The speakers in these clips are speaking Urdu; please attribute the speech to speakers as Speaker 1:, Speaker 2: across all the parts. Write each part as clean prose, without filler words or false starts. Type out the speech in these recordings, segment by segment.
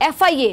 Speaker 1: FIA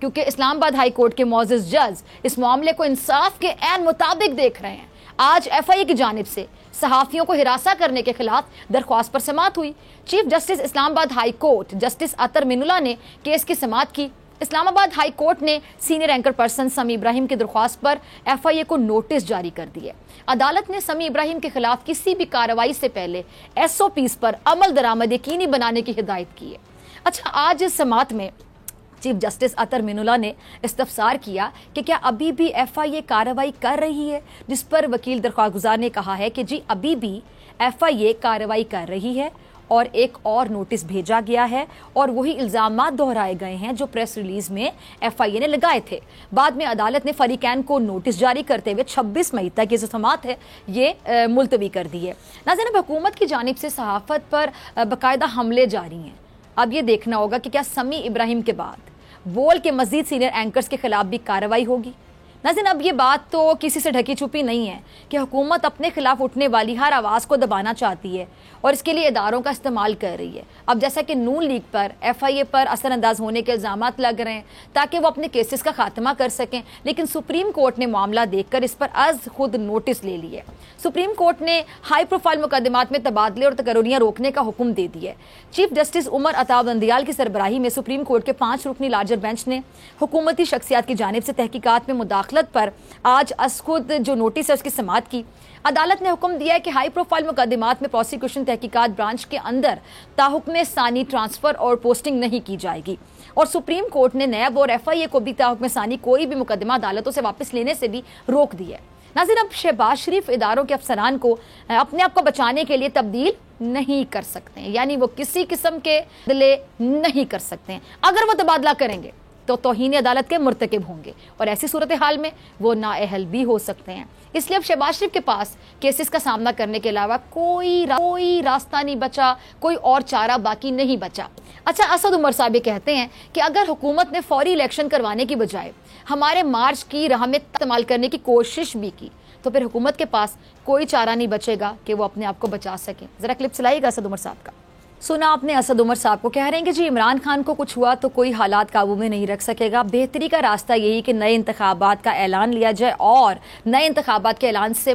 Speaker 1: کیونکہ اسلام آباد ہائی کورٹ کے معزز جج اس معاملے کو انصاف کے عین مطابق دیکھ رہے ہیں۔ آج ایف آئی اے کی جانب سے صحافیوں کو ہراساں کرنے کے خلاف درخواست پر سماعت ہوئی۔ چیف جسٹس اسلام آباد ہائی کورٹ جسٹس عطر مین اللہ نے کیس کی سماعت کی۔ اسلام آباد ہائی کورٹ نے سینئر اینکر پرسن سمی ابراہیم کی درخواست پر ایف آئی اے کو نوٹس جاری کر دیے۔ عدالت نے سمی ابراہیم کے خلاف کسی بھی کارروائی سے پہلے ایس او پیز پر عمل درآمد یقینی بنانے کی ہدایت کی ہے۔ اچھا، آج اس سماعت میں چیف جسٹس عطر مین اللہ نے استفسار کیا کہ کیا ابھی بھی ایف آئی اے کارروائی کر رہی ہے، جس پر وکیل درخواست گزار نے کہا ہے کہ جی ابھی بھی ایف آئی اے کارروائی کر رہی ہے اور ایک اور نوٹس بھیجا گیا ہے اور وہی الزامات دہرائے گئے ہیں جو پریس ریلیز میں ایف آئی اے نے لگائے تھے۔ بعد میں عدالت نے فریقین کو نوٹس جاری کرتے ہوئے 26 مئی تک یہ سماعت ہے یہ ملتوی کر دی ہے۔ ناظرین، حکومت کی جانب سے صحافت پر باقاعدہ حملے جاری ہیں۔ اب یہ دیکھنا ہوگا کہ کیا سمی ابراہیم کے بعد بول کے مزید سینئر اینکرز کے خلاف بھی کارروائی ہوگی۔ ناظرین، اب یہ بات تو کسی سے ڈھکی چھپی نہیں ہے کہ حکومت اپنے خلاف اٹھنے والی ہر آواز کو دبانا چاہتی ہے اور اس کے لیے اداروں کا استعمال کر رہی ہے۔ اب جیسا کہ نون لیگ پر ایف آئی اے پر اثر انداز ہونے کے الزامات لگ رہے ہیں تاکہ وہ اپنے کیسز کا خاتمہ کر سکیں، لیکن سپریم کورٹ نے معاملہ دیکھ کر اس پر از خود نوٹس لے لیے۔ سپریم کورٹ نے ہائی پروفائل مقدمات میں تبادلے اور تقرریاں روکنے کا حکم دے دیا ہے۔ چیف جسٹس عمر عطاء نندیال کی سربراہی میں سپریم کورٹ کے 5 رکنی لارجر بینچ نے حکومتی شخصیات کی جانب سے تحقیقات میں مداخلت پر آج از خود جو نوٹس ہے اس کی سماعت کی۔ عدالت نے حکم دیا ہے کہ ہائی پروفائل مقدمات میں پروسیکیوشن تحقیقات برانچ کے اندر تاحکم ثانی ٹرانسفر اور پوسٹنگ نہیں کی جائے گی، اور سپریم کورٹ نے نیب اور ایف آئی اے کو بھی تاحکم ثانی کوئی بھی مقدمہ عدالتوں سے واپس لینے سے بھی روک دیا ہے۔ ناظرین، اب شہباز شریف اداروں کے افسران کو اپنے آپ کو بچانے کے لیے تبدیل نہیں کر سکتے ہیں، یعنی وہ کسی قسم کے تبادلے نہیں کر سکتے ہیں۔ اگر وہ تبادلہ کریں گے تو توہین عدالت کے مرتکب ہوں گے اور ایسی صورتحال میں وہ نااہل بھی ہو سکتے ہیں۔ اس لیے اب شہباز شریف کے پاس کیسز کا سامنا کرنے کے علاوہ کوئی راستہ نہیں بچا، کوئی اور چارہ باقی نہیں بچا۔ اچھا، اسد عمر صاحب یہ کہتے ہیں کہ اگر حکومت نے فوری الیکشن کروانے کی بجائے ہمارے مارچ کی راہ میں استعمال کرنے کی کوشش بھی کی تو پھر حکومت کے پاس کوئی چارہ نہیں بچے گا کہ وہ اپنے آپ کو بچا سکیں۔ ذرا کلپ چلائیے گا اسد عمر صاحب کا۔ سنا آپ نے اسد عمر صاحب کو، کہہ رہے ہیں کہ جی عمران خان کو کچھ ہوا تو کوئی حالات قابو میں نہیں رکھ سکے گا، بہتری کا راستہ یہی کہ نئے انتخابات کا اعلان لیا جائے اور نئے انتخابات کے اعلان سے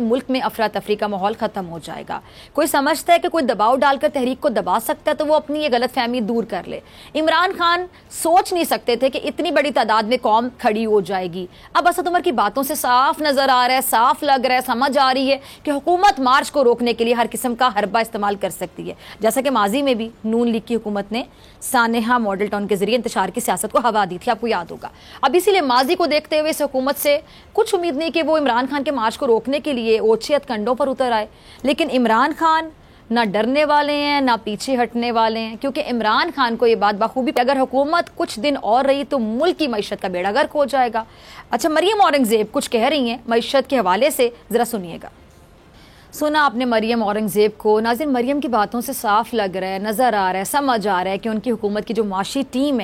Speaker 1: ملک میں افراتفری کا ماحول ختم ہو جائے گا۔ کوئی سمجھتا ہے کہ کوئی دباؤ ڈال کر تحریک کو دبا سکتا ہے تو وہ اپنی یہ غلط فہمی دور کر لے۔ عمران خان سوچ نہیں سکتے تھے کہ اتنی بڑی تعداد میں قوم کھڑی ہو جائے گی۔ اب اسد عمر کی باتوں سے صاف نظر آ رہا ہے، صاف لگ رہا ہے، سمجھ آ رہی ہے کہ حکومت مارچ کو روکنے کے لیے ہر قسم کا حربہ استعمال کر سکتی ہے، جیسا کہ ماضی میں بھی نون لیگ کی حکومت نے سانحہ ماڈل ٹاؤن کے ذریعے انتشار کی سیاست کو ہوا دی تھی، آپ کو یاد ہوگا۔ اب اسی لیے ماضی کو دیکھتے ہوئے اس حکومت سے کچھ امید نہیں کہ وہ عمران خان کے مارچ کو روکنے کے لیے اوچھے کنڈوں پر اتر آئے، لیکن عمران خان نہ ڈرنے والے ہیں نہ پیچھے ہٹنے والے ہیں، کیونکہ عمران خان کو یہ بات بخوبی اگر حکومت کچھ دن اور رہی تو ملک کی معیشت کا بیڑا غرق ہو جائے گا۔ اچھا، مریم اورنگزیب کچھ کہہ رہی ہیں معیشت کے حوالے سے، ذرا سنیے گا۔ سنا آپ نے مریم اورنگزیب کو۔ ناظرین، مریم کی باتوں سے صاف لگ رہا ہے، نظر آ رہا ہے، سمجھ آ رہا ہے کہ ان کی حکومت کی جو معاشی ٹیم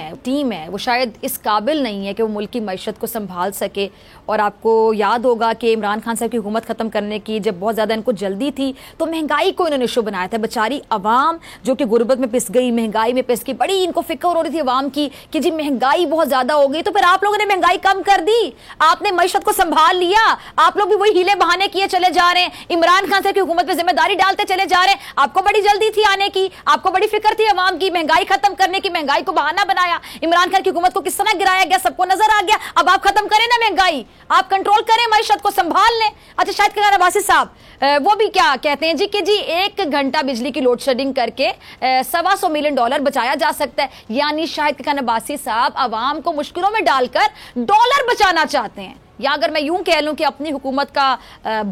Speaker 1: ہے وہ شاید اس قابل نہیں ہے کہ وہ ملک کی معیشت کو سنبھال سکے۔ اور آپ کو یاد ہوگا کہ عمران خان صاحب کی حکومت ختم کرنے کی جب بہت زیادہ ان کو جلدی تھی تو مہنگائی کو انہوں نے ایشو بنایا تھا۔ بیچاری عوام جو کہ غربت میں پس گئی، مہنگائی میں پس گئی، بڑی ان کو فکر ہو رہی تھی عوام کی کہ جی مہنگائی بہت زیادہ ہو گئی، تو پھر آپ لوگوں نے مہنگائی کم کر دی، آپ نے معیشت کو سنبھال لیا، آپ لوگ بھی وہی ہیلے بہانے کیے چلے جا رہے ہیں، عمران خان صاحب کی حکومت پہ ذمہ داری ڈالتے چلے جا رہے ہیں۔ آپ کو بڑی جلدی تھی آنے کی، آپ کو بڑی فکر تھی عوام کی، مہنگائی ختم کرنے کی، مہنگائی کو بہانہ بنایا۔ عمران خان کی حکومت کو کس طرح گرایا گیا سب کو نظر آ گیا۔ اب آپ ختم کریں نا مہنگائی، آپ کنٹرول کریں، معیشت کو سنبھال لیں۔ اچھا، شاہد خان عباسی صاحب وہ بھی کیا کہتے ہیں جی کہ جی 1 گھنٹہ بجلی کی لوڈ شیڈنگ کر کے $125 ملین بچایا جا سکتا ہے، یعنی شاہد خان عباسی صاحب عوام کو مشکلوں میں ڈال کر ڈالر بچانا چاہتے ہیں، یا اگر میں یوں کہہ لوں کہ اپنی حکومت کا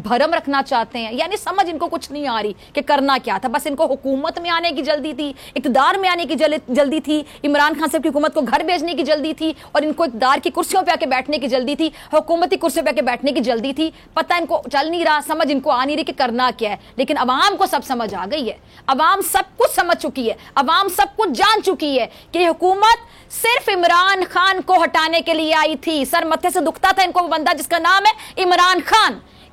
Speaker 1: بھرم رکھنا چاہتے ہیں، یعنی سمجھ ان کو کچھ نہیں آ رہی کہ کرنا کیا تھا، بس ان کو حکومت میں آنے کی جلدی تھی، اقتدار میں آنے کی جلدی تھی، عمران خان صاحب کی حکومت کو گھر بھیجنے کی جلدی تھی، اور ان کو اقتدار کی کرسیوں پہ آ کے بیٹھنے کی جلدی تھی، حکومتی کرسیوں پہ آ کے بیٹھنے کی جلدی تھی۔ پتہ ان کو چل نہیں رہا، سمجھ ان کو آ نہیں رہی کہ کرنا کیا ہے، لیکن عوام کو سب سمجھ آ گئی ہے، عوام سب کچھ سمجھ چکی ہے، عوام سب کچھ جان چکی ہے کہ حکومت صرف عمران خان کو ہٹانے کے لیے آئی تھی۔ سر متھے سے دکھتا تھا ان کو وہ بندہ جس کا نام ہے عمران خان،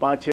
Speaker 2: 5, 6,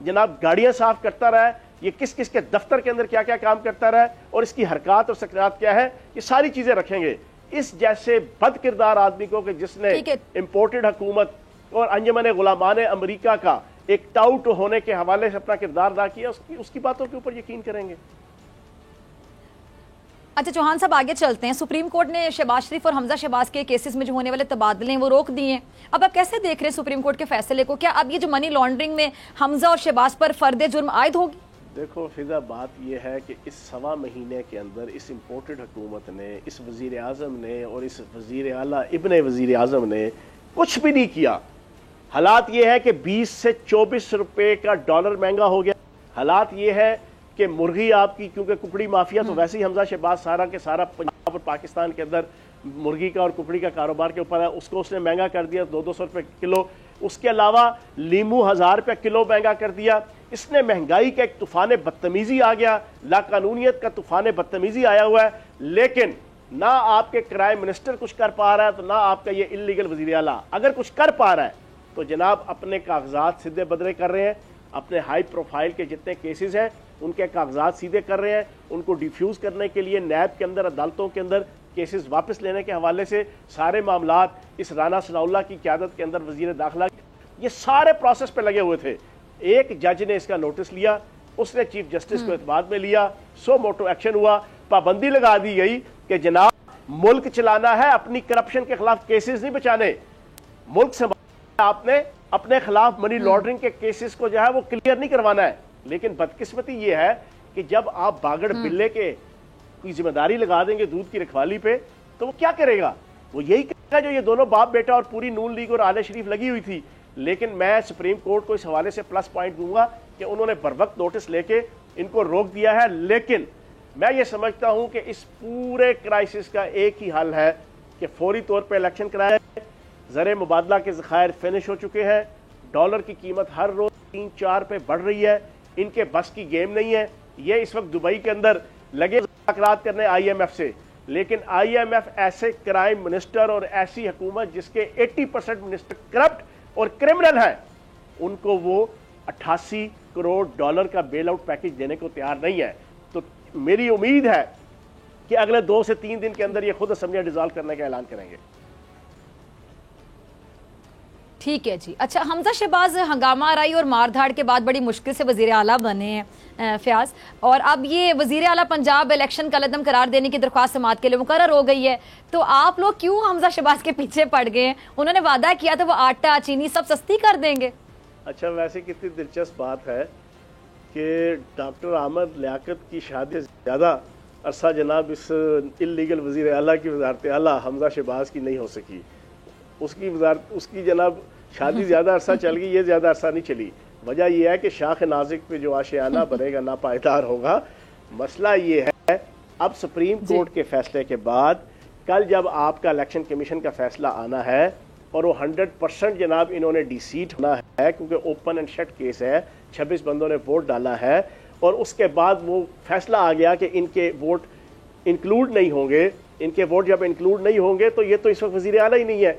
Speaker 2: جناب گاڑیاں صاف کرتا رہا ہے, یہ کس کس کے دفتر کے اندر کیا کیا کام کرتا رہا ہے, اور اس کی حرکات اور سکنات کیا ہے, یہ ساری چیزیں رکھیں گے. اس جیسے بد کردار آدمی کو کہ جس نے امپورٹڈ حکومت اور انجمن غلامان امریکہ کا ایک ٹاؤٹ ہونے کے حوالے سے اپنا کردار ادا کیا, اس کی باتوں کے اوپر یقین کریں گے.
Speaker 1: اچھا چوہان صاحب آگے چلتے ہیں. سپریم کورٹ نے شہباز شریف اور حمزہ شہباز کے کیسز میں جو ہونے والے تبادلے ہیں وہ روک دیے ہیں. اب آپ کیسے دیکھ رہے ہیں سپریم کورٹ کے فیصلے کو؟ کیا اب یہ جو منی لانڈرنگ میں حمزہ اور شہباز پر فرد جرم عائد ہوگی؟
Speaker 2: دیکھو فضا, بات یہ ہے کہ اس سوا مہینے کے اندر اس امپورٹڈ حکومت نے, اس وزیر اعظم نے اور اس وزیر اعلیٰ ابن وزیر اعظم نے کچھ بھی نہیں کیا. حالات یہ ہے کہ 20 سے 24 روپے کا ڈالر مہنگا ہو گیا. حالات یہ ہے کہ مرغی آپ کی, کیونکہ ککڑی مافیا تو ویسے ہی حمزہ شہباز سارا کے سارا پنجاب اور پاکستان کے اندر مرغی کا اور ککڑی کا کاروبار کے اوپر ہے, اس کو اس نے مہنگا کر دیا 200 روپے کلو. اس کے علاوہ لیمو 1000 روپے کلو مہنگا کر دیا. اس نے مہنگائی کا ایک طوفان بدتمیزی آ گیا, لا قانونیت کا طوفان بدتمیزی آیا ہوا ہے. لیکن نہ آپ کے کرائم منسٹر کچھ کر پا رہا ہے, تو نہ آپ کا یہ انلیگل وزیر اعلیٰ. اگر کچھ کر پا رہا ہے تو جناب اپنے کاغذات سیدھے بدرے کر رہے ہیں, اپنے ہائی پروفائل کے جتنے کیسز ہیں ان کے کاغذات سیدھے کر رہے ہیں. ان کو ڈیفیوز کرنے کے لیے نیب کے اندر, عدالتوں کے اندر کیسز واپس لینے کے حوالے سے سارے معاملات اس رانا ثناء اللہ کی قیادت کے اندر وزیر داخلہ, یہ سارے پروسیس پہ لگے ہوئے تھے. ایک جج نے اس کا نوٹس لیا, اس نے چیف جسٹس کو اعتماد میں لیا, سو موٹو ایکشن ہوا, پابندی لگا دی گئی کہ جناب ملک چلانا ہے, اپنی کرپشن کے خلاف کیسز نہیں بچانے, ملک سے آپ نے اپنے خلاف منی لانڈرنگ کے کیسز کو جو ہے وہ کلیئر نہیں کروانا ہے. لیکن بدقسمتی یہ ہے کہ جب آپ باگڑ بلے کے کوئی ذمہ داری لگا دیں گے دودھ کی رکھوالی پہ, تو وہ کیا کرے گا؟ وہ یہی کرے گا جو یہ دونوں باپ بیٹا اور پوری نون لیگ اور آل شریف لگی ہوئی تھی. لیکن میں سپریم کورٹ کو اس حوالے سے پلس پوائنٹ دوں گا کہ انہوں نے بروقت نوٹس لے کے ان کو روک دیا ہے. لیکن میں یہ سمجھتا ہوں کہ اس پورے کرائسس کا ایک ہی حل ہے کہ فوری طور پہ الیکشن کرایا جائے. زر مبادلہ کے ذخائر فنش ہو چکے ہیں, ڈالر کی قیمت ہر روز 3-4 پہ بڑھ رہی ہے, ان کے بس کی گیم نہیں ہے. یہ اس وقت دبئی کے اندر لگے مذاکرات کرنے آئی ایم ایف سے, لیکن آئی ایم ایف ایسے کرائم منسٹر اور ایسی حکومت جس کے 80% منسٹر کرپٹ اور کرمنل ہیں, ان کو وہ 88 کروڑ ڈالر کا بیل آؤٹ پیکج دینے کو تیار نہیں ہے. تو میری امید ہے کہ اگلے 2 سے 3 دن کے اندر یہ خود اسمبلیاں ڈیزالو کرنے کا اعلان کریں گے.
Speaker 1: ٹھیک ہے جی. اچھا, حمزہ شہباز ہنگامہ آرائی اور مار دھاڑ کے بعد بڑی مشکل سے وزیر اعلیٰ بنے ہیں فیاض, اور اب یہ وزیر اعلیٰ پنجاب الیکشن کا قلعم قرار دینے کی درخواست سماعت کے لیے مقرر ہو گئی ہے. تو آپ لوگ کیوں حمزہ شہباز کے پیچھے پڑ گئے ہیں؟ انہوں نے وعدہ کیا تھا وہ آٹا چینی سب سستی کر دیں گے. اچھا,
Speaker 2: ویسے کتنی دلچسپ بات ہے کہ ڈاکٹر احمد لیاقت کی شادی زیادہ عرصہ جناب اس انلیگل وزیر اعلیٰ کی وزارت اعلیٰ حمزہ شہباز کی نہیں ہو سکی. اس کی جناب شادی زیادہ عرصہ چل گئی, یہ زیادہ عرصہ نہیں چلی. وجہ یہ ہے کہ شاخ نازک پہ جو آشیانہ بنے گا نا پائیدار ہوگا. مسئلہ یہ ہے اب سپریم کورٹ کے فیصلے کے بعد کل جب آپ کا الیکشن کمیشن کا فیصلہ آنا ہے اور وہ 100% جناب انہوں نے ڈی سیٹ ہونا ہے, کیونکہ اوپن اینڈ شٹ کیس ہے, 26 بندوں نے ووٹ ڈالا ہے, اور اس کے بعد وہ فیصلہ آ گیا کہ ان کے ووٹ انکلوڈ نہیں ہوں گے. ان کے ووٹ جب انکلوڈ نہیں ہوں گے تو یہ تو اس وقت وزیر اعلیٰ ہی نہیں ہے.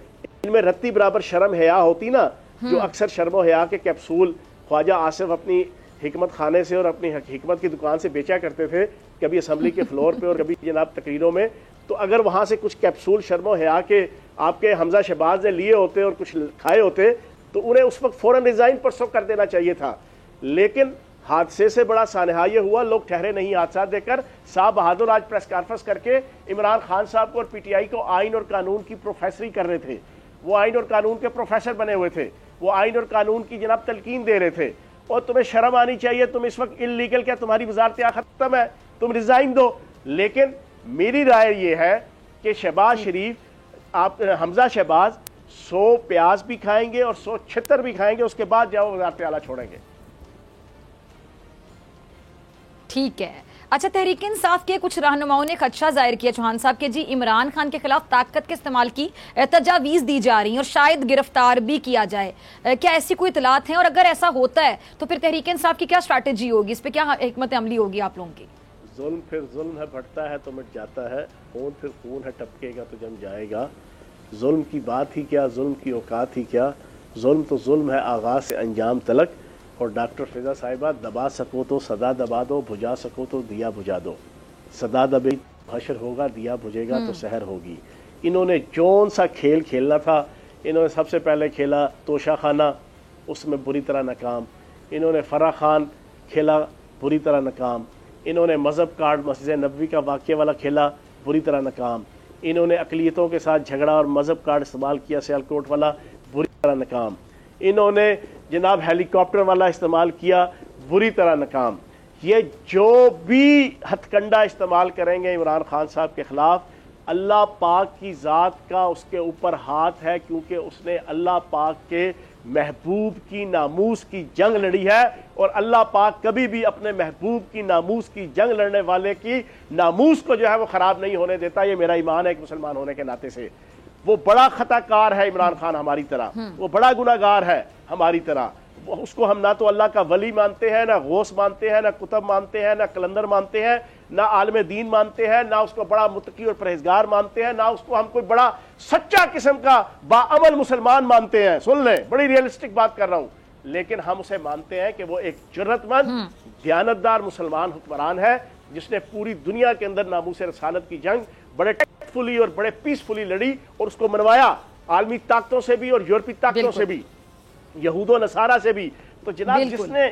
Speaker 2: ان میں رتی برابر شرم حیا ہوتی نا, جو اکثر شرم و حیا کے کیپسول خواجہ آصف اپنی حکمت خانے سے اور اپنی حکمت کی دکان سے بیچا کرتے تھے, کبھی اسمبلی کے فلور پہ اور کبھی جناب تقریروں میں. تو اگر وہاں سے کچھ کیپسول شرم و حیا کے آپ کے حمزہ شہباز نے لیے ہوتے اور کچھ کھائے ہوتے تو انہیں اس وقت فوراً ریزائن پرسوں کر دینا چاہیے تھا. لیکن حادثے سے بڑا سانحہ یہ ہوا, لوگ ٹھہرے نہیں حادثات دے کر. صاحب بہادر آج پریس کانفرنس کر کے عمران خان صاحب کو اور پی ٹی آئی کو آئین اور قانون کی پروفیسری کر رہے تھے. وہ آئین اور قانون کے پروفیسر بنے ہوئے تھے, وہ آئین اور قانون کی جناب تلقین دے رہے تھے. اور تمہیں شرم آنی چاہیے, تم اس وقت انلیگل, کیا تمہاری وزارت ختم ہے, تم ریزائن دو. لیکن میری رائے یہ ہے کہ شہباز شریف, آپ حمزہ شہباز 100 پیاز بھی کھائیں گے اور 100 چھتر بھی کھائیں گے, اس کے بعد جاؤ وزارت اعلیٰ چھوڑیں گے.
Speaker 1: ٹھیک ہے. اچھا, تحریک انصاف کے کچھ رہنماؤں نے خدشہ ظاہر کیا چوہان صاحب کہ جی عمران خان کے خلاف طاقت کے استعمال کی تجاویز دی جا رہی ہیں اور شاید گرفتار بھی کیا جائے. کیا ایسی کوئی اطلاعات ہیں, اور اگر ایسا ہوتا ہے تو پھر تحریک انصاف کی کیا اسٹریٹجی ہوگی, اس پہ کیا حکمت عملی ہوگی آپ لوگوں کی؟
Speaker 2: ظلم پھر ظلم ہے, بڑھتا ہے تو مٹ جاتا ہے, خون پھر خون ہے, ٹپکے گا تو جم جائے گا. ظلم کی بات ہی کیا, ظلم کی اوقات ہی کیا. ظلم تو ظلم ہے آغاز سے انجام تلک. اور ڈاکٹر فضا صاحبہ دبا سکو تو صدا دبا دو, بجھا سکو تو دیا بجھا دو. صدا دبے حشر ہوگا, دیا بجھے گا تو سحر ہوگی. انہوں نے جون سا کھیل کھیلنا تھا انہوں نے سب سے پہلے کھیلا توشہ خانہ, اس میں بری طرح ناکام. انہوں نے فرح خان کھیلا, بری طرح ناکام. انہوں نے مذہب کارڈ مسجد نبوی کا واقعہ والا کھیلا, بری طرح ناکام. انہوں نے اقلیتوں کے ساتھ جھگڑا اور مذہب کارڈ استعمال کیا سیالکوٹ والا, بری طرح ناکام. انہوں نے جناب ہیلی کاپٹر والا استعمال کیا, بری طرح ناکام. یہ جو بھی ہتھ کنڈا استعمال کریں گے عمران خان صاحب کے خلاف, اللہ پاک کی ذات کا اس کے اوپر ہاتھ ہے, کیونکہ اس نے اللہ پاک کے محبوب کی ناموس کی جنگ لڑی ہے, اور اللہ پاک کبھی بھی اپنے محبوب کی ناموس کی جنگ لڑنے والے کی ناموس کو جو ہے وہ خراب نہیں ہونے دیتا. یہ میرا ایمان ہے ایک مسلمان ہونے کے ناطے سے. وہ بڑا خطا کار ہے عمران خان ہماری طرح, وہ بڑا گناہگار ہے ہماری طرح. اس کو ہم نہ تو اللہ کا ولی مانتے ہیں, نہ غوث مانتے ہیں, نہ کتب مانتے ہیں, نہ کلندر مانتے ہیں, نہ عالم دین مانتے ہیں, نہ اس کو بڑا متقی اور پرہیزگار مانتے ہیں, نہ اس کو ہم کوئی بڑا سچا قسم کا باعمل مسلمان مانتے ہیں. سن لیں, بڑی ریئلسٹک بات کر رہا ہوں, لیکن ہم اسے مانتے ہیں کہ وہ ایک جرأت مند دیانتدار مسلمان حکمران ہے, جس نے پوری دنیا کے اندر ناموس رسالت کی جنگ بڑے ٹیکٹفلی اور بڑے پیسفلی لڑی, اور اس کو منوایا عالمی طاقتوں سے بھی اور یورپی طاقتوں سے بھی, یہود و نصارہ سے بھی. تو جناب جس نے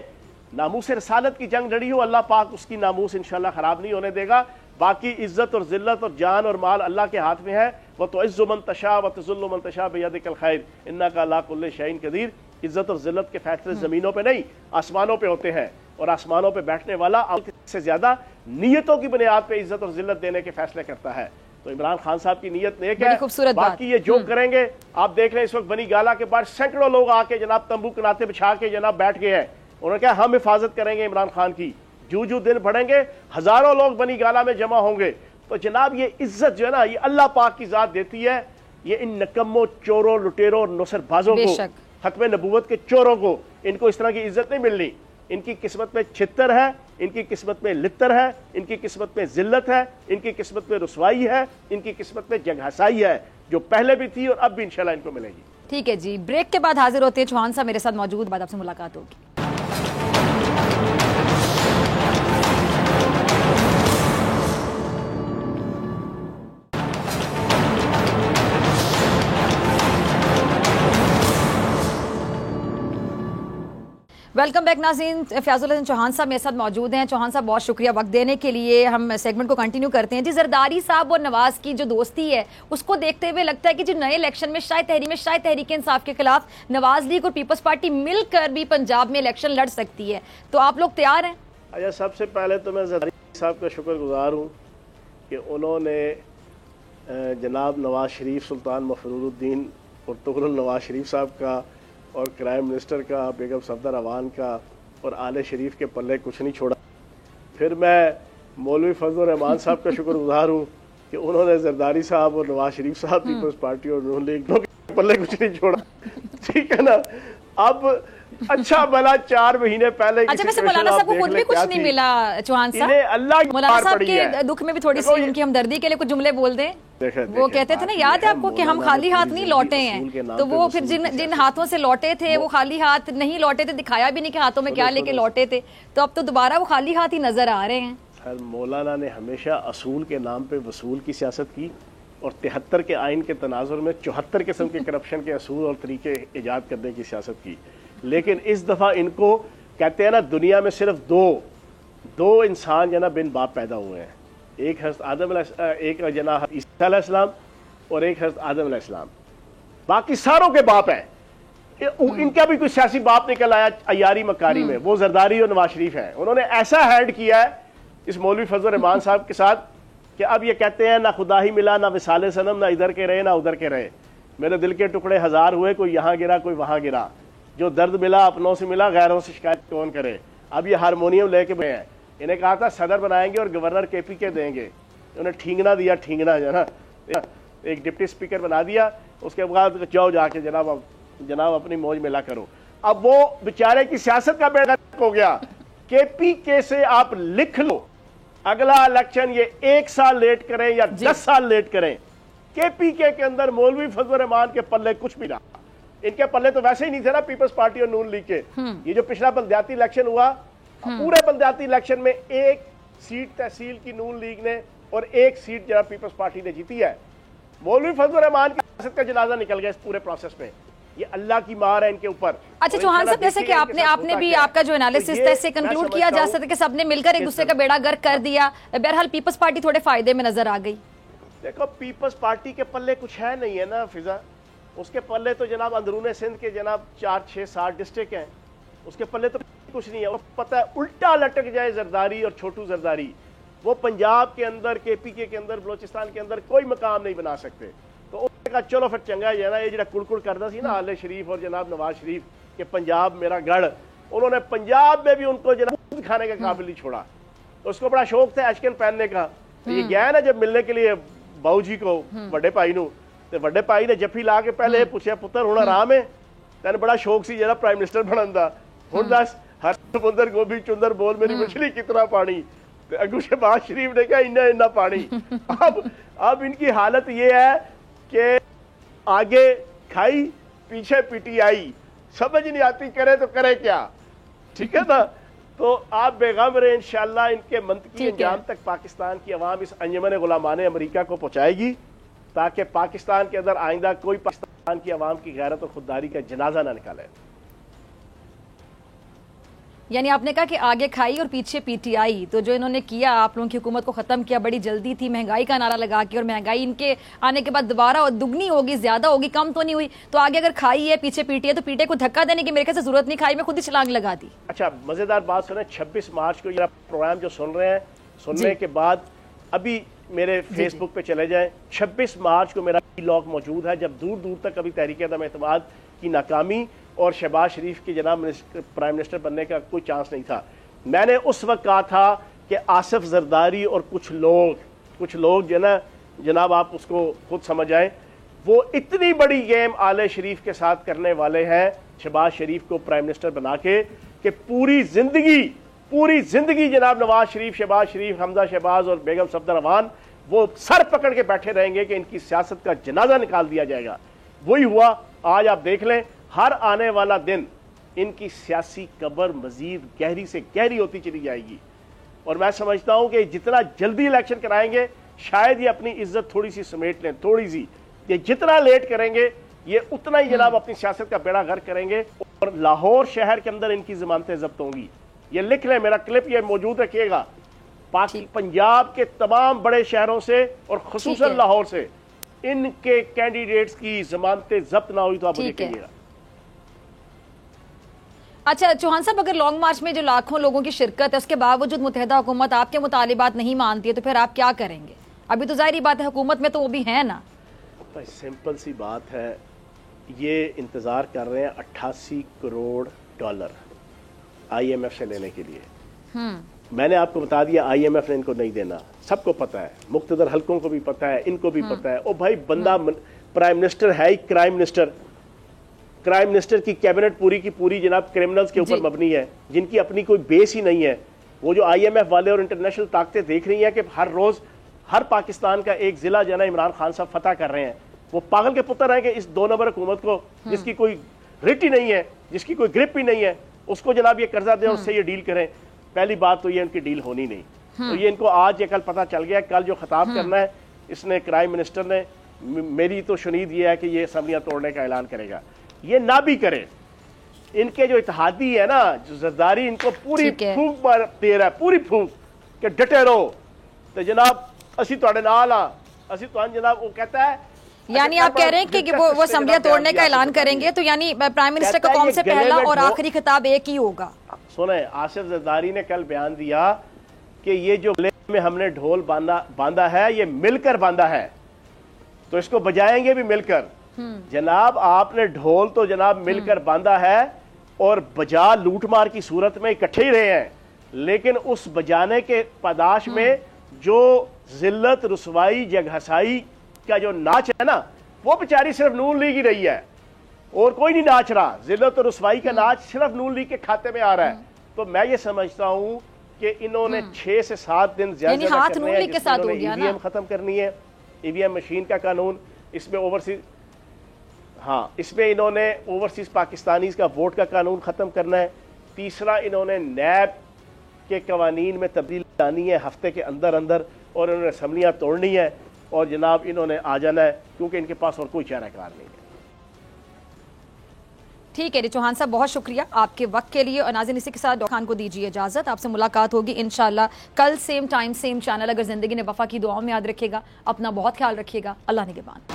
Speaker 2: ناموس رسالت کی جنگ لڑی ہو, اللہ پاک اس کی ناموس انشاءاللہ خراب نہیں ہونے دے گا. باقی عزت اور ذلت اور جان اور مال اللہ کے ہاتھ میں ہے. وَتُعِزُّ مَن تَشَاءُ وَتُذِلُّ مَن تَشَاءُ بِيَدِكَ الْخَيْرُ إِنَّكَ عَلَىٰ كُلِّ شَيْءٍ قَدِيرٌ. عزت اور ذلت کے فیصلے زمینوں پہ نہیں, آسمانوں پہ ہوتے ہیں, اور آسمانوں پہ بیٹھنے والا سے زیادہ نیتوں کی بنیاد پہ عزت اور ذلت دینے کے فیصلے کرتا ہے. تو عمران خان صاحب کی نیت نیک ہے. باقی یہ جو کریں گے, آپ دیکھ رہے ہیں اس وقت بنی گالا کے بعد سینکڑوں لوگ آ کے جناب تمبو کناتے بچھا کے جناب بیٹھ گئے ہیں. انہوں نے کہا ہم حفاظت کریں گے عمران خان کی. جو دن بڑھیں گے ہزاروں لوگ بنی گالا میں جمع ہوں گے. تو جناب یہ عزت جو ہے نا, یہ اللہ پاک کی ذات دیتی ہے. یہ ان نکموں, چوروں, لٹیروں اور نوسر بازوں کو, ختم نبوت کے چوروں کو, ان کو اس طرح کی عزت نہیں ملنی. ان کی قسمت میں چھتر ہے, ان کی قسمت میں لتر ہے, ان کی قسمت میں ذلت ہے, ان کی قسمت میں رسوائی ہے, ان کی قسمت میں جنگ ہسائی ہے, جو پہلے بھی تھی اور اب بھی انشاءاللہ ان کو ملے گی.
Speaker 1: ٹھیک ہے جی, بریک کے بعد حاضر ہوتے ہیں. چوہان صاحب میرے ساتھ موجود, بعد آپ سے ملاقات ہوگی. ویلکم بیک ناظرین. فیاض الحسن چوہان صاحب میرے ساتھ موجود ہیں. چوہان صاحب بہت شکریہ وقت دینے کے لیے. ہم سیگمنٹ کو کنٹینیو کرتے ہیں. جی, زرداری صاحب اور نواز کی جو دوستی ہے اس کو دیکھتے ہوئے لگتا ہے کہ جو نئے الیکشن میں شاید تحریک انصاف کے خلاف نواز لیگ اور پیپلز پارٹی مل کر بھی پنجاب میں الیکشن لڑ سکتی ہے. تو آپ لوگ تیار ہیں؟
Speaker 2: اچھا, سب سے پہلے تو میں زرداری صاحب کا شکر گزار ہوں کہ انہوں نے جناب نواز شریف, سلطان مفرور الدین اور طغرل نواز شریف صاحب کا, اور کرائم منسٹر کا, بیگم صفدر اعوان کا, اور آل شریف کے پلے کچھ نہیں چھوڑا. پھر میں مولوی فضل الرحمان صاحب کا شکر گزار ہوں کہ انہوں نے زرداری صاحب اور نواز شریف صاحب, پیپلز پارٹی اور نون لیگ کے پلے کچھ نہیں چھوڑا. ٹھیک ہے نا. اب اچھا بلا 4 مہینے پہلے
Speaker 1: اچھا, ویسے مولانا صاحب کو خود بھی کچھ نہیں ملا. چوہان صاحب, مولانا صاحب کے دکھ میں بھی تھوڑی سی ان کی ہمدردی کے لیے کچھ جملے بول دیں. وہ کہتے تھے نا, یاد ہے آپ کو, کہ ہم خالی ہاتھ نہیں لوٹے ہیں. تو وہ پھر جن ہاتھوں سے لوٹے تھے وہ خالی ہاتھ نہیں لوٹے تھے, دکھایا بھی نہیں کہ ہاتھوں میں کیا لے کے لوٹے تھے. تو اب تو دوبارہ وہ خالی ہاتھ ہی نظر آ رہے ہیں.
Speaker 2: مولانا نے ہمیشہ اصول کے نام پہ وصول کی سیاست کی, اور 73 کے آئین کے تناظر میں 74 قسم کے کرپشن کے اصول اور طریقے ایجاد کرنے کی سیاست کی. لیکن اس دفعہ ان کو کہتے ہیں نا, دنیا میں صرف دو انسان جو ہے نا بن باپ پیدا ہوئے ہیں. ایک حضرت آدم ایک جناب عیسیٰ علیہ السلام, اور ایک حضرت آدم علیہ السلام. باقی ساروں کے باپ ہیں. ان کا بھی کوئی سیاسی باپ نکل آیا عیاری مکاری میں, وہ زرداری اور نواز شریف ہیں. انہوں نے ایسا ہینڈ کیا ہے اس مولوی فضل الرحمان صاحب کے ساتھ کہ اب یہ کہتے ہیں نہ خدا ہی ملا, نہ وصال صنم, نہ ادھر کے رہے نہ ادھر کے رہے. میرے دل کے ٹکڑے 1000 ہوئے, کوئی یہاں گرا کوئی وہاں گرا. جو درد ملا اپنوں سے ملا, غیروں سے شکایت کون کرے. اب یہ ہارمونیم لے کے گئے ہیں. انہیں کہا تھا صدر بنائیں گے اور گورنر کے پی کے دیں گے. انہیں ٹھینگنا دیا, ٹھینگنا جو ہے نا, ایک ڈپٹی اسپیکر بنا دیا. اس کے بعد جاؤ جا کے جناب اپنی موج میلا کرو. اب وہ بیچارے کی سیاست کا بیڑا ہو گیا. کے پی کے سے آپ لکھ لو, اگلا الیکشن یہ 1 سال لیٹ کریں یا 10 سال لیٹ کریں, کے پی کے اندر مولوی فضل الرحمان کے پلے کچھ بھی نہ. ان کے پلے تو ویسے ہی نہیں تھے نا پیپلز پارٹی اور نون لیگ کے. یہ جو پچھلا بلدیاتی الیکشن ہوا, پورے بلدیاتی الیکشن میں 1 سیٹ تحصیل کی نون لیگ نے اور 1 سیٹ جناب پیپلز پارٹی نے جیتی ہے. مولوی فضل الرحمان کی سیاست کا جنازہ نکل گیا اس پورے پروسیس میں. یہ اللہ کی مار ہے ان کے اوپر.
Speaker 1: اچھا چوہان صاحب, جیسے کہ آپ نے بھی آپ کا جو انالیسس تھا اس سے کنکلوڈ کیا جا سکتا ہے کہ سب نے مل کر ایک دوسرے کا بیڑا گرک کر دیا. بہرحال پیپلز پارٹی تھوڑے فائدے میں نظر آ گئی.
Speaker 2: دیکھو پیپلز پارٹی کے پلے کچھ ہے نہیں ہے نا فضا. اس کے پلے تو جناب اندرون سندھ کے جناب 4 6 7 ڈسٹرکٹ ہیں. اس کے پلے تو کچھ نہیں ہے. وہ پتہ ہے الٹا لٹک جائے زرداری اور چھوٹو زرداری, وہ پنجاب کے اندر کے پی کے اندر بلوچستان کے اندر کوئی مقام نہیں بنا سکتے. تو انہوں نے کہا چلو پھر چنگا ہے نا, یہ جڑا کڑکڑ کرتا سی نا آل شریف اور جناب نواز شریف کہ پنجاب میرا گڑھ, انہوں نے پنجاب میں بھی ان کو جناب کھانے کا قابل نہیں چھوڑا. تو اس کو بڑا شوق تھا اشکن پہننے کا. تو یہ گیا نا جب ملنے کے لیے باؤ جی کو, بڑے بھائی نو, تو بڑے بھائی نے جفی لا کے پہلے پوچھا پتر ہونا آرام ہے, تین بڑا شوق سی جناب پرائم منسٹر بنن دا, ہن دس ہر سمندر گوبھی چندر بول میری مچھلی کتنا پانی. اگو شہباز شریف نے کہا اتنا پانی. اب ان کی حالت یہ ہے کہ آگے کھائی پیچھے پیٹی آئی, سمجھ نہیں آتی کرے تو کرے کیا. ٹھیک ہے نا. تو آپ بیغم رہے, انشاءاللہ ان کے منطقی انجام تک پاکستان کی عوام اس انجمن غلامان امریکہ کو پہنچائے گی, تاکہ پاکستان کے اندر آئندہ کوئی پاکستان کی عوام کی غیرت اور خودداری کا جنازہ نہ نکالے.
Speaker 1: یعنی آپ نے کہا کہ آگے کھائی اور پیچھے پی ٹی آئی. تو جو انہوں نے کیا, آپ لوگوں کی حکومت کو ختم کیا, بڑی جلدی تھی, مہنگائی کا نعرہ لگا کے, اور مہنگائی ان کے آنے کے بعد دوبارہ اور دگنی ہوگی, زیادہ ہوگی, کم تو نہیں ہوئی. تو آگے اگر کھائی ہے پیچھے پیٹی ہے تو پیٹے کو دھکا دینے کی میرے خیال سے ضرورت نہیں, کھائی میں خود ہی چھلانگ لگا دی.
Speaker 2: اچھا مزیدار بات سنیں, 26 مارچ کو یہ پروگرام جو سن رہے ہیں, سننے کے بعد ابھی میرے فیس بک پہ چلے جائیں. 26 مارچ کو میرا لاگ موجود ہے, جب دور دور تک ابھی تحریک عدم اعتماد کی ناکامی اور شہباز شریف کی جناب پرائم منسٹر بننے کا کوئی چانس نہیں تھا. میں نے اس وقت کہا تھا کہ آصف زرداری اور کچھ لوگ جو نا جناب آپ اس کو خود سمجھ آئیں, وہ اتنی بڑی گیم آل شریف کے ساتھ کرنے والے ہیں شہباز شریف کو پرائم منسٹر بنا کے, کہ پوری زندگی جناب نواز شریف, شہباز شریف, حمزہ شہباز اور بیگم صفدر امان وہ سر پکڑ کے بیٹھے رہیں گے کہ ان کی سیاست کا جنازہ نکال دیا جائے گا. وہی ہوا. آج آپ دیکھ لیں, ہر آنے والا دن ان کی سیاسی قبر مزید گہری سے گہری ہوتی چلی جائے گی. اور میں سمجھتا ہوں کہ جتنا جلدی الیکشن کرائیں گے شاید یہ اپنی عزت تھوڑی سی سمیٹ لیں, تھوڑی سی. یہ جتنا لیٹ کریں گے یہ اتنا ہی جناب اپنی سیاست کا بیڑا غرق کریں گے. اور لاہور شہر کے اندر ان کی ضمانتیں ضبط ہوں گی. یہ لکھ لیں, میرا کلپ یہ موجود رکھیے گا. پنجاب کے تمام بڑے شہروں سے اور خصوصاً لاہور سے ان کے کینڈیڈیٹس کی ضمانتیں ضبط نہ ہوئی تو آپ دیکھیں گے.
Speaker 1: اچھا چوہان صاحب, اگر لانگ مارچ میں جو لاکھوں لوگوں کی شرکت ہے اس کے باوجود متحدہ حکومت آپ کے مطالبات نہیں مانتی ہے, تو پھر آپ کیا کریں گے؟ ابھی تو ظاہری بات ہے حکومت میں تو وہ بھی ہیں نا.
Speaker 2: سمپل سی بات ہے, یہ انتظار کر رہے ہیں 88 crore dollar I M F سے لینے کے لیے. میں نے آپ کو بتا دیا آئی ایم ایف نے ان کو نہیں دینا, سب کو پتا ہے, مقتدر حلقوں کو بھی پتا ہے, ان کو بھی پتا ہے. او بھائی بندہ پرائم منسٹر ہے ہی کرائم منسٹر کی کیبنٹ پوری کی پوری جناب کرمنلز کے اوپر مبنی ہے, جن کی اپنی کوئی بیس ہی نہیں ہے. وہ جو آئی ایم ایف والے اور انٹرنیشنل طاقتیں دیکھ رہی ہیں کہ ہر روز ہر پاکستان کا ایک ضلع جو ہے نا عمران خان صاحب فتح کر رہے ہیں, وہ پاگل کے پتر ہیں کہ اس 2 نمبر حکومت کو جس کی کوئی رٹ ہی نہیں ہے, جس کی کوئی گرپ ہی نہیں ہے, اس کو جناب یہ قرضہ دیں اور اس سے یہ ڈیل کریں. پہلی بات تو یہ ان کی ڈیل ہونی نہیں. تو یہ ان کو آج یا کل پتہ چل گیا. کل جو خطاب کرنا ہے اس نے کرائم منسٹر نے, میری تو شنید یہ ہے کہ یہ اسمبلیاں توڑنے کا اعلان کرے گا. یہ نہ بھی کرے, ان کے جو اتحادی ہے نا جو زرداری, ان کو پوری پھونک دے رہا ہے, پوری پھونک کہ ڈٹے رہو تو جناب اسی تواڈے نال ہاں, اسی تو جناب. وہ کہتا ہے
Speaker 1: یعنی آپ کہہ رہے ہیں کہ وہ اسمبلیاں توڑنے کا اعلان کریں گے, تو یعنی پرائم منسٹر کا قوم سے پہلا اور آخری خطاب ایک ہی ہوگا.
Speaker 2: سنیں, آصف زرداری نے کل بیان دیا کہ یہ جو گلے میں ہم نے ڈھول باندھا ہے یہ مل کر باندھا ہے, تو اس کو بجائیں گے بھی مل کر. جناب آپ نے ڈھول تو جناب مل کر باندھا ہے اور بجا لوٹ مار کی صورت میں اکٹھے ہی رہے ہیں, لیکن اس بجانے کے پاداش میں جو ذلت رسوائی جگہسائی کا جو ناچ ہے نا, وہ بیچاری صرف نون لیگ ہی رہی ہے اور کوئی نہیں ناچ رہا. ذلت اور رسوائی کا ناچ صرف نون لیگ کے کھاتے میں آ رہا ہے. تو میں یہ سمجھتا ہوں کہ انہوں نے 6 سے 7 دن زیادہ کرنے ہیں, جس میں ای وی ایم ختم کرنی ہے, ای وی ایم مشین کا قانون, اس میں اوورسیز ہاں اس میں انہوں نے اوورسیز پاکستانیز کا ووٹ کا قانون ختم کرنا ہے. تیسرا انہوں نے نیب کے قوانین میں تبدیلی لانی ہے ہفتے کے اندر اندر, اور انہوں نے اسمبلیاں توڑنی ہے, اور جناب انہوں نے آ جانا ہے کیونکہ ان کے پاس اور کوئی چارہ کار نہیں ہے.
Speaker 1: ٹھیک ہے جی چوہان صاحب, بہت شکریہ آپ کے وقت کے لیے. اور ناظرین اسی کے ساتھ ڈاکٹر خان کو دیجیے اجازت. آپ سے ملاقات ہوگی انشاءاللہ کل سیم ٹائم سیم چینل. اگر زندگی نے وفا کی دعاؤں میں یاد رکھیے گا, اپنا بہت خیال رکھیے گا. اللہ نگہبان.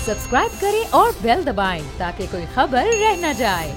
Speaker 3: سبسکرائب کریں اور بیل دبائیں تاکہ کوئی خبر رہ نہ جائے.